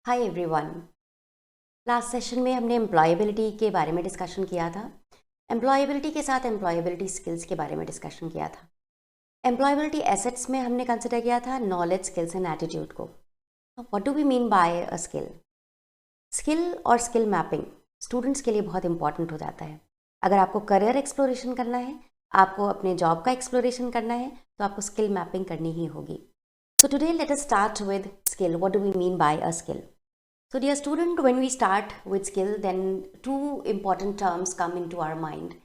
Hi everyone. Last session में हमने employability के बारे में डिस्कशन किया था। एम्प्लॉयबिलिटी के साथ एम्प्लॉयबिलिटी स्किल्स के बारे में डिस्कशन किया था। एम्प्लॉयबिलिटी एसेट्स में हमने कंसिडर किया था नॉलेज, स्किल्स एंड एटीट्यूड को। What do we mean by a skill? Skill और स्किल मैपिंग स्टूडेंट्स के लिए बहुत इंपॉर्टेंट हो जाता है। अगर आपको करियर एक्सप्लोरेशन करना है, आपको अपने जॉब का एक्सप्लोरेशन करना है, तो आपको स्किल मैपिंग करनी ही होगी। So today let us start with skill. What do we mean by a skill? So dear student, when we start with skill, then two important terms come into our mind.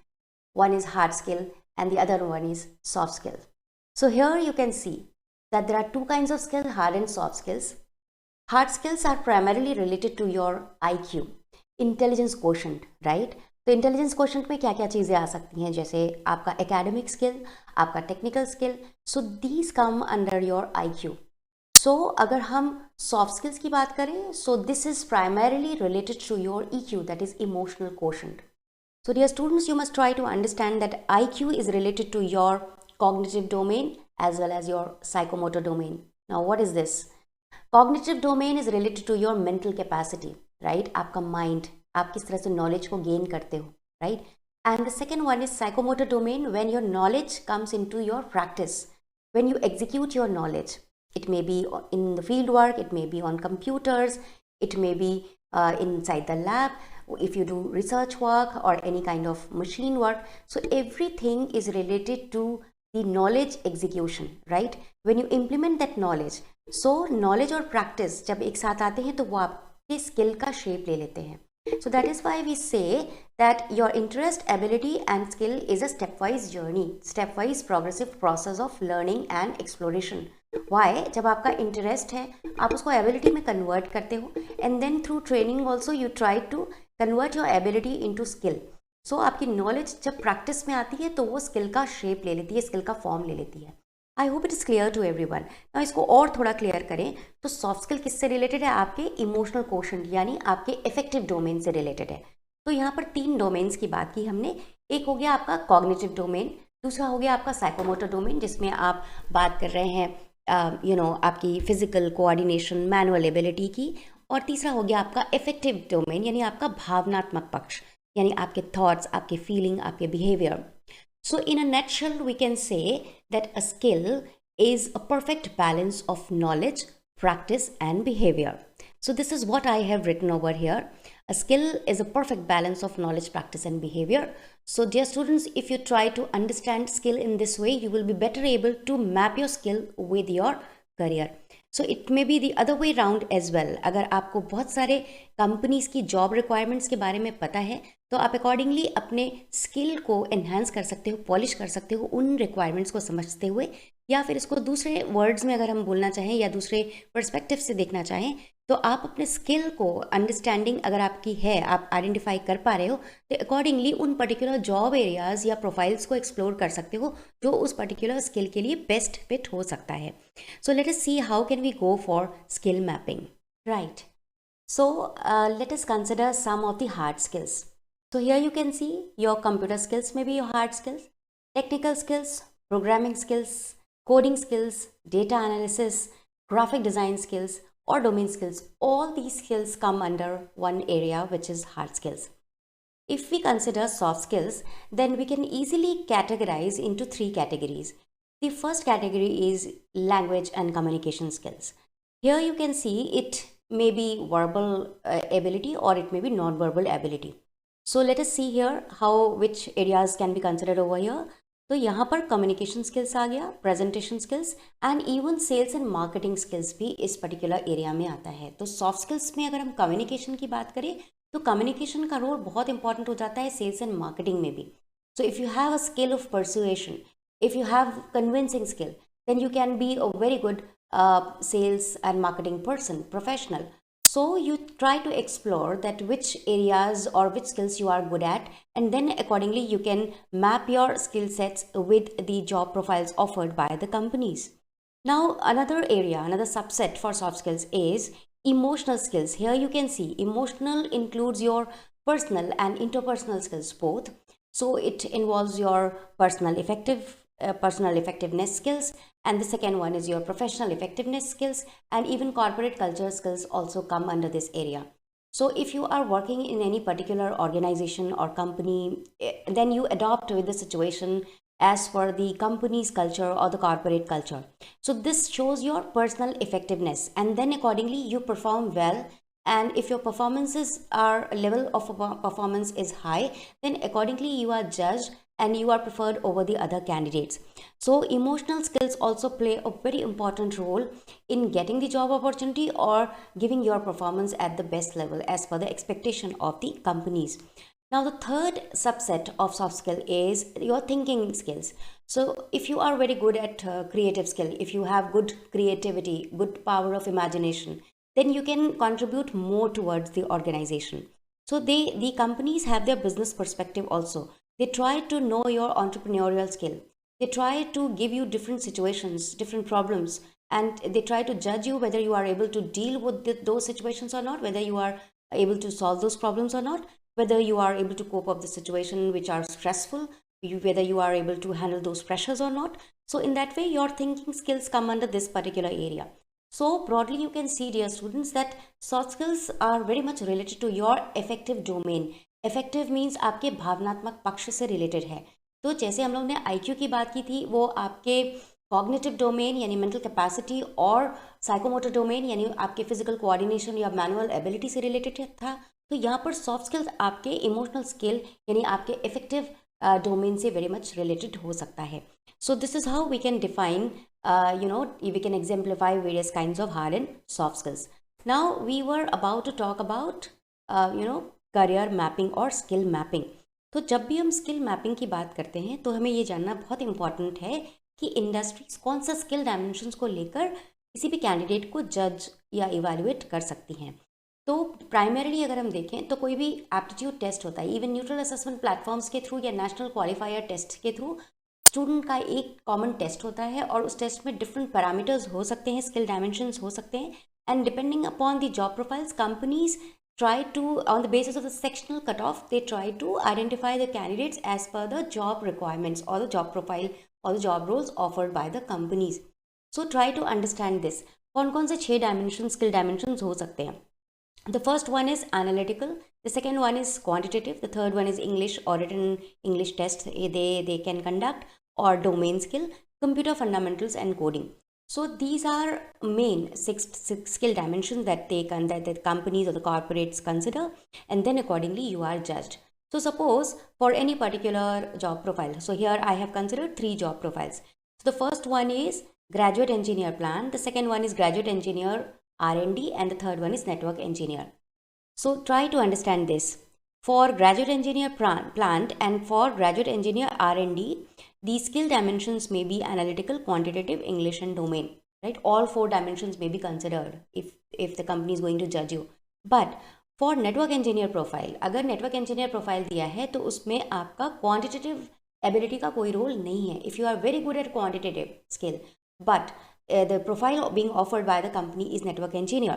One is hard skill and the other one is soft skill. So here you can see that there are two kinds of skill, hard and soft skills. Hard skills are primarily related to your IQ, intelligence quotient, right? तो intelligence question में क्या क्या चीज़ें आ सकती हैं, जैसे आपका एकेडमिक स्किल, आपका technical skill. So these come under your IQ. So अगर हम सॉफ्ट स्किल्स की बात करें, so this is primarily related to your EQ, that is emotional quotient. So dear students, you must try to understand that IQ is related to your cognitive domain as well as your psychomotor domain. Now what is this? Cognitive domain is related to your mental capacity, right? आपका mind, आप किस तरह से knowledge को gain करते हो, right? And the second one is psychomotor domain, when your knowledge comes into your practice, when you execute your knowledge. It may be in the field work, it may be on computers, it may be inside the lab, if you do research work or any kind of machine work. So everything is related to the knowledge execution, right? When you implement that knowledge, so knowledge और practice जब एक साथ आते हैं तो वो आपके skill का shape ले लेते हैं. So that is why we say that your interest, ability and skill is a stepwise journey, stepwise progressive process of learning and exploration. Why? जब आपका इंटरेस्ट है आप उसको एबिलिटी में कन्वर्ट करते हो, and then through training also you try to convert your ability into skill. So आपकी knowledge जब प्रैक्टिस में आती है तो वो स्किल का शेप ले लेती है, स्किल का फॉर्म ले लेती है. I hope it is clear to everyone. Now इसको और थोड़ा क्लियर करें तो सॉफ्ट स्किल किससे रिलेटेड है? आपके इमोशनल क्वोशंट यानी आपके इफेक्टिव डोमेन से रिलेटेड है. तो यहाँ पर 3 डोमेन्स की बात की हमने. एक हो गया आपका कॉग्निटिव डोमेन, दूसरा हो गया आपका साइकोमोटर डोमेन जिसमें आप बात कर रहे हैं आपकी फिजिकल कोऑर्डिनेशन, मैनुअल एबिलिटी की, और तीसरा हो गया आपका इफेक्टिव डोमेन यानी आपका भावनात्मक पक्ष, यानी आपके थॉट्स, आपके फीलिंग, आपके behaviour. So in a nutshell we can say that a skill is a perfect balance of knowledge, practice and behavior. So this is what I have written over here. A skill is a perfect balance of knowledge, practice and behavior. So dear students, if you try to understand skill in this way, you will be better able to map your skill with your career. So it may be the other way round as well. अगर आपको बहुत सारे companies की job requirements के बारे में पता है तो आप अकॉर्डिंगली अपने स्किल को एनहांस कर सकते हो, पॉलिश कर सकते हो उन रिक्वायरमेंट्स को समझते हुए, या फिर इसको दूसरे वर्ड्स में अगर हम बोलना चाहें या दूसरे पर्सपेक्टिव से देखना चाहें तो आप अपने स्किल को अंडरस्टैंडिंग अगर आपकी है, आप आइडेंटिफाई कर पा रहे हो, तो अकॉर्डिंगली उन पर्टिकुलर जॉब एरियाज या प्रोफाइल्स को एक्सप्लोर कर सकते हो जो उस पर्टिकुलर स्किल के लिए बेस्ट फिट हो सकता है. So let us see how can we go for skill mapping, right? So let us consider some of the hard skills. So here you can see your computer skills may be your hard skills, technical skills, programming skills, coding skills, data analysis, graphic design skills or domain skills. All these skills come under one area which is hard skills. If we consider soft skills, then we can easily categorize into 3 categories. The first category is language and communication skills. Here you can see it may be verbal ability or it may be non-verbal ability. So let us see here how which areas can be considered over here. तो यहाँ पर communication skills आ गया, presentation skills and even sales and marketing skills भी इस particular area में आता है. तो soft skills में अगर हम communication की बात करें तो communication का role बहुत important हो जाता है sales and marketing में भी. So if you have a skill of persuasion, if you have convincing skill, then you can be a very good sales and marketing person, professional. So you try to explore that which areas or which skills you are good at, and then accordingly you can map your skill sets with the job profiles offered by the companies. Now another area, another subset for soft skills is emotional skills. Here you can see emotional includes your personal and interpersonal skills both. So it involves your personal personal effectiveness skills, and the second one is your professional effectiveness skills, and even corporate culture skills also come under this area. So if you are working in any particular organization or company, then you adopt with the situation as per the company's culture or the corporate culture. So this shows your personal effectiveness, and then accordingly you perform well. And if your performances are level of performance is high, then accordingly you are judged and you are preferred over the other candidates. So emotional skills also play a very important role in getting the job opportunity or giving your performance at the best level as per the expectation of the companies. Now the third subset of soft skill is your thinking skills. So if you are very good at creative skill, if you have good creativity, good power of imagination, then you can contribute more towards the organization. So the companies have their business perspective also. They try to know your entrepreneurial skill. They try to give you different situations, different problems, and they try to judge you whether you are able to deal with those situations or not, whether you are able to solve those problems or not, whether you are able to cope up the situation which are stressful, whether you are able to handle those pressures or not. So in that way, your thinking skills come under this particular area. So broadly, you can see, dear students, that soft skills are very much related to your affective domain. Affective means आपके भावनात्मक पक्ष से related है. तो जैसे हम लोग ने IQ की बात की थी, वो आपके कॉग्निटिव डोमेन यानी मेंटल कैपेसिटी और साइकोमोटर डोमेन यानी आपके फिजिकल कोऑर्डिनेशन या मैनुअल एबिलिटी से रिलेटेड था. तो यहाँ पर सॉफ्ट स्किल्स आपके इमोशनल स्किल यानी आपके इफेक्टिव डोमेन से वेरी मच रिलेटेड हो सकता है. So this is how we can define we can exemplify various kinds of hard and soft skills. Now we were about to talk about career mapping और skill mapping. तो जब भी हम skill mapping की बात करते हैं तो हमें ये जानना बहुत इंपॉर्टेंट है कि इंडस्ट्रीज कौन सा स्किल डायमेंशंस को लेकर किसी भी कैंडिडेट को जज या इवैल्यूएट कर सकती हैं. तो प्राइमरीली अगर हम देखें तो कोई भी एप्टीट्यूड टेस्ट होता है, इवन न्यूट्रल असेसमेंट प्लेटफॉर्म्स के थ्रू या नेशनल क्वालिफायर टेस्ट के थ्रू स्टूडेंट का एक कॉमन टेस्ट होता है और उस टेस्ट में डिफरेंट पैरामीटर्स हो सकते हैं, स्किल डायमेंशंस हो सकते हैं, and depending upon the job profiles companies try to, on the basis of the sectional cutoff, they try to identify the candidates as per the job requirements or the job profile or the job roles offered by the companies. So try to understand this. कौन से 6 dimensions, skill dimensions हो सकते हैं? The first one is analytical, the second one is quantitative, the third one is English or written English test they can conduct, or domain skill, computer fundamentals and coding. So these are main six skill dimensions that that the companies or the corporates consider, and then accordingly you are judged. So suppose for any particular job profile, so here I have considered 3 job profiles. So the first one is graduate engineer plant, the second one is graduate engineer R&D, and the third one is network engineer. So try to understand this. For graduate engineer plant and for graduate engineer R&D, these skill dimensions may be analytical, quantitative, English and domain, right? All 4 dimensions may be considered if the company is going to judge you. But for network engineer profile, अगर network engineer profile दिया है तो उसमें आपका quantitative ability का कोई role नहीं है. If you are very good at quantitative skill, but the profile being offered by the company is network engineer,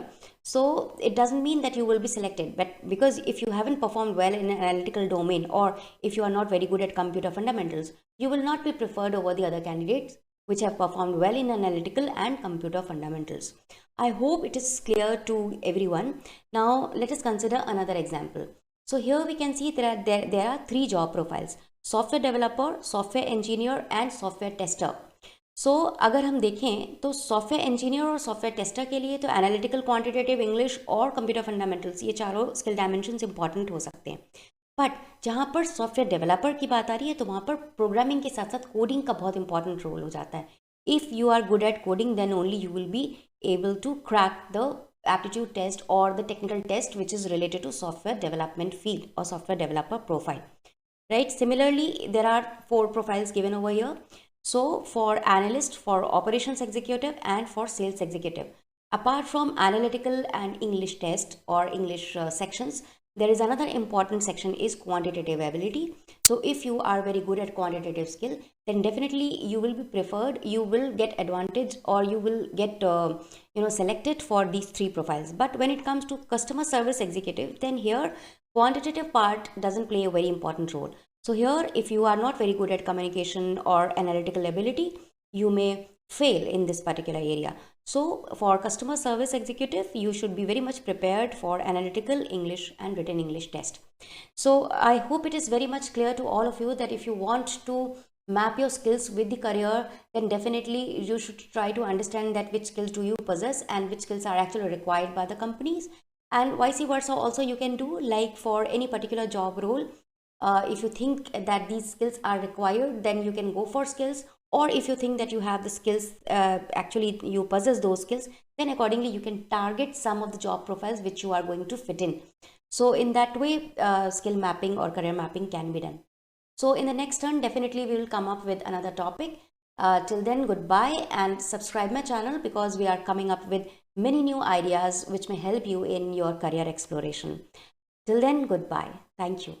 so it doesn't mean that you will be selected. But because if you haven't performed well in an analytical domain, or if you are not very good at computer fundamentals, you will not be preferred over the other candidates which have performed well in analytical and computer fundamentals. I hope it is clear to everyone. Now let us consider another example. So here we can see there are 3 job profiles: software developer, software engineer and software tester. सो अगर हम देखें तो software engineer और software tester के लिए तो analytical, quantitative, English और computer fundamentals, ये चारों स्किल डायमेंशंस इंपॉर्टेंट हो सकते हैं. बट जहाँ पर सॉफ्टवेयर डेवलपर की बात आ रही है तो वहाँ पर प्रोग्रामिंग के साथ साथ कोडिंग का बहुत इंपॉर्टेंट रोल हो जाता है. If you are good at coding then only you will be able to crack the aptitude test or the technical test which is related to software development field or software developer profile, right? Similarly, there are 4 profiles given over here. So for analyst, for operations executive and for sales executive, apart from analytical and English test or English sections, there is another important section is quantitative ability. So if you are very good at quantitative skill, then definitely you will be preferred, you will get advantage, or you will get selected for these 3 profiles. But when it comes to customer service executive, then here quantitative part doesn't play a very important role. So here, if you are not very good at communication or analytical ability, you may fail in this particular area. So for customer service executive, you should be very much prepared for analytical English and written English test. So I hope it is very much clear to all of you that if you want to map your skills with the career, then definitely you should try to understand that which skills do you possess and which skills are actually required by the companies, and vice versa also you can do. Like for any particular job role, if you think that these skills are required, then you can go for skills, or if you think that you have the skills, actually you possess those skills, then accordingly you can target some of the job profiles which you are going to fit in. So in that way, skill mapping or career mapping can be done. So in the next turn, definitely we will come up with another topic. Till then, goodbye, and subscribe my channel because we are coming up with many new ideas which may help you in your career exploration. Till then, goodbye. Thank you.